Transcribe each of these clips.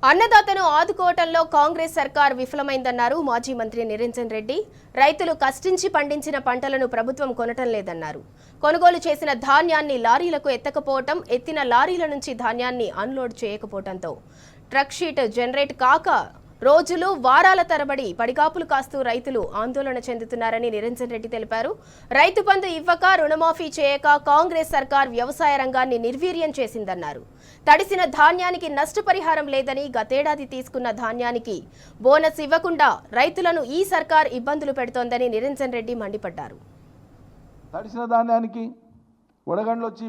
అన్నదాతను ఆదుకోవటంలో కాంగ్రెస్ సర్కార్ విఫలమైందన్నారు మాజీ మంత్రి నిరంజన్ రెడ్డి. రైతులు కష్టించి పండించిన పంటలను ప్రభుత్వం కొనటం లేదన్నారు. కొనుగోలు చేసిన ధాన్యాన్ని లారీలకు ఎత్తకపోవటం, ఎత్తిన లారీల నుంచి ధాన్యాన్ని అన్లోడ్ చేయకపోవడంతో ట్రక్ షీట్ జనరేట్ కాక రోజులు వారాల తరబడి పడిగాపులు కాస్తూ రైతులు ఆందోళన చెందుతున్నారని నిరంజన్ రెడ్డి తెలిపారు. రైతు బంధు ఇవ్వక, రుణమాఫీ చేయక కాంగ్రెస్ సర్కార్ వ్యవసాయ రంగాన్ని నిర్వీర్యం చేసిందన్నారు. తడిసిన ధాన్యానికి నష్టపరిహారం లేదని, గతేడాది తీసుకున్న ధాన్యానికి బోనస్ ఇవ్వకుండా రైతులను ఈ సర్కార్ ఇబ్బందులు పెడుతోందని నిరంజన్ రెడ్డి మండిపడ్డారు. తడిసిన ధాన్యానికి వడగండ్లు వచ్చి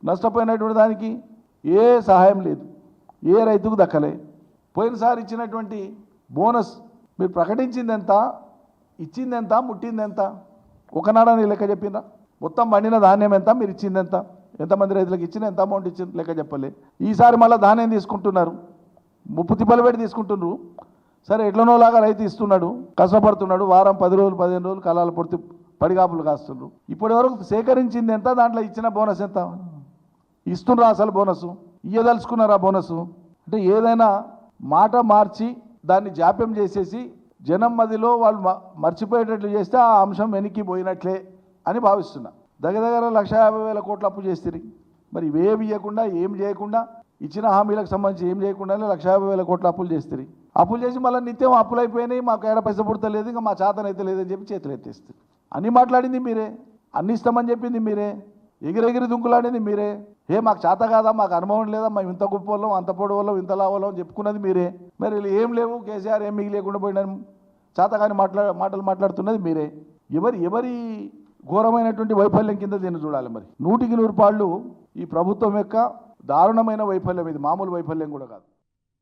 నష్టపోయినటువంటి దానికి ఏ సహాయం లేదు, ఏ రైతుకు దక్కలే. పోయినసారి ఇచ్చినటువంటి బోనస్ మీరు ప్రకటించింది ఎంత, ఇచ్చింది ఎంత, ముట్టింది ఎంత, ఒకనాడని లెక్క చెప్పినా? మొత్తం పండిన ధాన్యం ఎంత, మీరు ఇచ్చింది ఎంత, ఎంతమంది రైతులకు ఇచ్చిన, ఎంత అమౌంట్ ఇచ్చింది లెక్క చెప్పలే. ఈసారి మళ్ళీ ధాన్యం తీసుకుంటున్నారు, ముప్పు తిప్పలు పెట్టి తీసుకుంటున్నారు. సరే ఎట్లనోలాగా రైతు ఇస్తున్నాడు, కష్టపడుతున్నాడు, వారం 10 రోజులు 15 రోజులు కళాలు పొడితే పడిగాపులు కాస్తున్నారు. ఇప్పటి వరకు సేకరించింది ఎంత, దాంట్లో ఇచ్చిన బోనస్ ఎంత ఇస్తున్నారు? అసలు బోనస్ ఇయ్యదలుచుకున్నారా? బోనస్ అంటే ఏదైనా మాట మార్చి దాన్ని జాప్యం చేసేసి జనం మధ్యలో వాళ్ళు మర్చిపోయేటట్లు చేస్తే ఆ అంశం వెనక్కి పోయినట్లే అని భావిస్తున్నా. దగ్గర 1,50,000 కోట్ల అప్పు చేస్తారు. మరి ఇవేమి ఇవ్వకుండా, ఏం చేయకుండా, ఇచ్చిన హామీలకు సంబంధించి ఏం చేయకుండానే 1,50,000 కోట్ల అప్పులు చేస్తారు. అప్పులు చేసి మళ్ళీ నిత్యం అప్పులు అయిపోయినాయి, మాకు ఏడ పైసా పుడతలేదు, ఇంకా మా చేతనైతే లేదని చెప్పి చేతులు ఎత్తేస్తారు. అన్నీ మాట్లాడింది మీరే, అన్ని ఇస్తామని చెప్పింది మీరే, ఎగిరెగిరి దుంకులాడింది మీరే. మాకు చేత కాదా, మాకు అనుభవం లేదా, మేము ఇంత గొప్ప వాళ్ళం, అంత పొడి వాళ్ళం, ఇంత లావాళ్ళం అని చెప్పుకున్నది మీరే. మరి ఏం లేవు, కేసీఆర్ ఏం మిగిలేకుండా పోయిన చేతగాని మాటలు మాట్లాడుతున్నది మీరే. ఎవరి ఘోరమైనటువంటి వైఫల్యం కింద దీన్ని చూడాలి. మరి 100కి 100 పాళ్ళు ఈ ప్రభుత్వం యొక్క దారుణమైన వైఫల్యం, ఇది మామూలు వైఫల్యం కూడా కాదు.